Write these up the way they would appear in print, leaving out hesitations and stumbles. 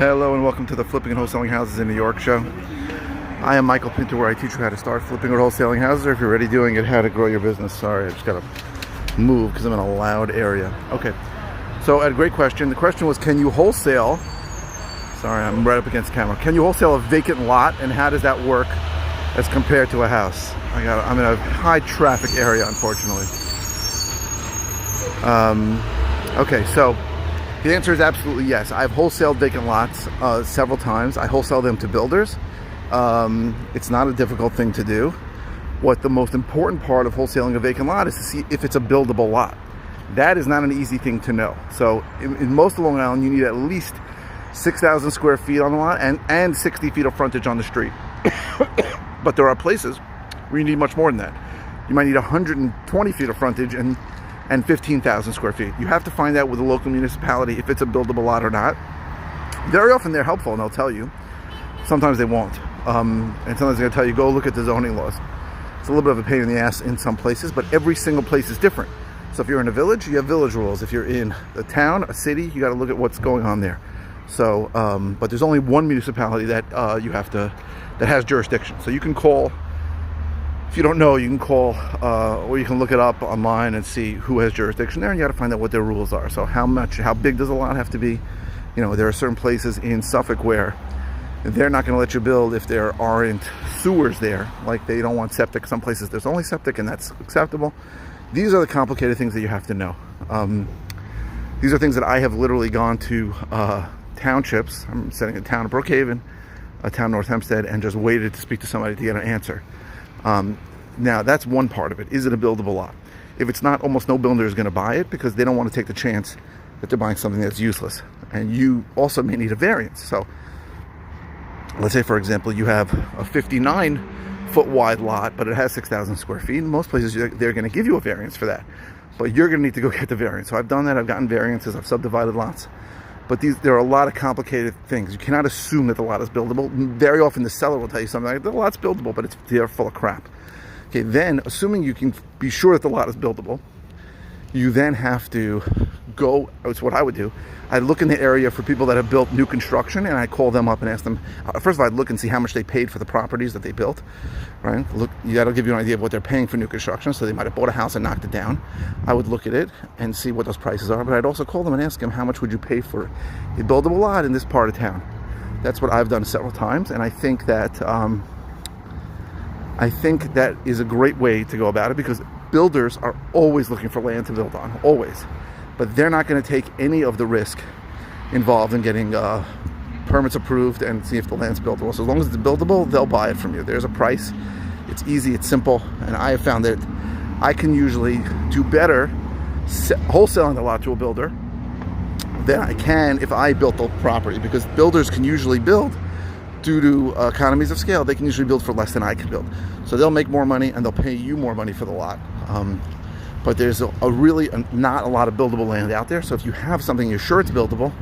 Hello and welcome to the Flipping and Wholesaling Houses in New York show. I am Michael Pinter, where I teach you how to start flipping or wholesaling houses, or if you're already doing it, how to grow your business. Sorry, I just gotta move because I'm in a loud area. Okay, so a great question. The question was, can you wholesale? Sorry, I'm right up against camera. Can you wholesale a vacant lot, and how does that work as compared to a house? I'm in a high traffic area, unfortunately. Okay, so the answer is absolutely yes. I've wholesaled vacant lots several times. I wholesale them to builders. It's not a difficult thing to do. What the most important part of wholesaling a vacant lot is to see if it's a buildable lot. That is not an easy thing to know. So in most of Long Island, you need at least 6,000 square feet on the lot and 60 feet of frontage on the street. But there are places where you need much more than that. You might need 120 feet of frontage and 15,000 square feet. You have to find out with the local municipality if it's a buildable lot or not. Very often they're helpful and they'll tell you. Sometimes they won't. And sometimes they're going to tell you, go look at the zoning laws. It's a little bit of a pain in the ass in some places, but every single place is different. So if you're in a village, you have village rules. If you're in a town, a city, you got to look at what's going on there. So, but there's only one municipality that that has jurisdiction. So you can call. If you don't know, you can call, or you can look it up online and see who has jurisdiction there, and you got to find out what their rules are. So how big does a lot have to be? You know, there are certain places in Suffolk where they're not going to let you build if there aren't sewers there. Like they don't want septic. Some places there's only septic, and that's acceptable. These are the complicated things that you have to know. These are things that I have literally gone to townships. I'm sitting in a town of Brookhaven, a town North Hempstead, and just waited to speak to somebody to get an answer. Now that's one part of it. Is it a buildable lot? If it's not, almost no builder is going to buy it because they don't want to take the chance that they're buying something that's useless. And you also may need a variance. So let's say, for example, you have a 59-foot wide lot, but it has 6,000 square feet. In most places, they're going to give you a variance for that. But you're going to need to go get the variance. So I've done that. I've gotten variances. I've subdivided lots. But there are a lot of complicated things. You cannot assume that the lot is buildable. Very often the seller will tell you something like, the lot's buildable, but they're full of crap. Okay, then, assuming you can be sure that the lot is buildable, you then have to go, it's what I would do. I'd look in the area for people that have built new construction, and I call them up and ask them, first of all, I'd look and see how much they paid for the properties that they built, right? Look, that'll give you an idea of what they're paying for new construction. So they might have bought a house and knocked it down. I would look at it and see what those prices are, but I'd also call them and ask them, how much would you pay for a buildable lot in this part of town? That's what I've done several times, and I think that is a great way to go about it, because builders are always looking for land to build on, always. But they're not going to take any of the risk involved in getting permits approved and see if the land's buildable. So as long as it's buildable, they'll buy it from you. There's a price. It's easy, it's simple, and I have found that I can usually do better wholesaling the lot to a builder than I can if I built the property, because builders can usually build due to economies of scale. They can usually build for less than I can build. So they'll make more money and they'll pay you more money for the lot. But there's not a lot of buildable land out there. So if you have something you're sure it's buildable,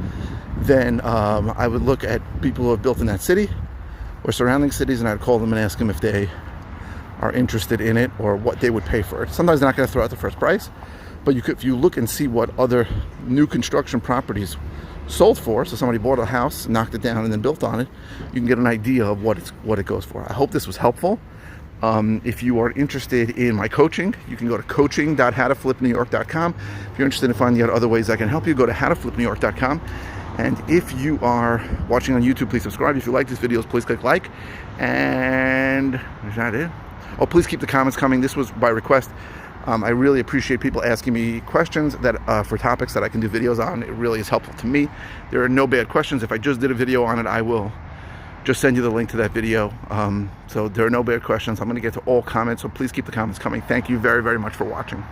then I would look at people who have built in that city or surrounding cities, and I'd call them and ask them if they are interested in it or what they would pay for it. Sometimes they're not going to throw out the first price, but if you look and see what other new construction properties sold for, so somebody bought a house, knocked it down, and then built on it, you can get an idea of what it goes for. I hope this was helpful. If you are interested in my coaching, you can go to coaching.howtoflipnewyork.com. If you're interested in finding out other ways I can help you, go to howtoflipnewyork.com. And if you are watching on YouTube, please subscribe. If you like these videos, please click like. And is that it? Oh, please keep the comments coming. This was by request. I really appreciate people asking me questions for topics that I can do videos on. It really is helpful to me. There are no bad questions. If I just did a video on it, I will just send you the link to that video. So there are no bad questions. I'm going to get to all comments, so please keep the comments coming. Thank you very, very much for watching.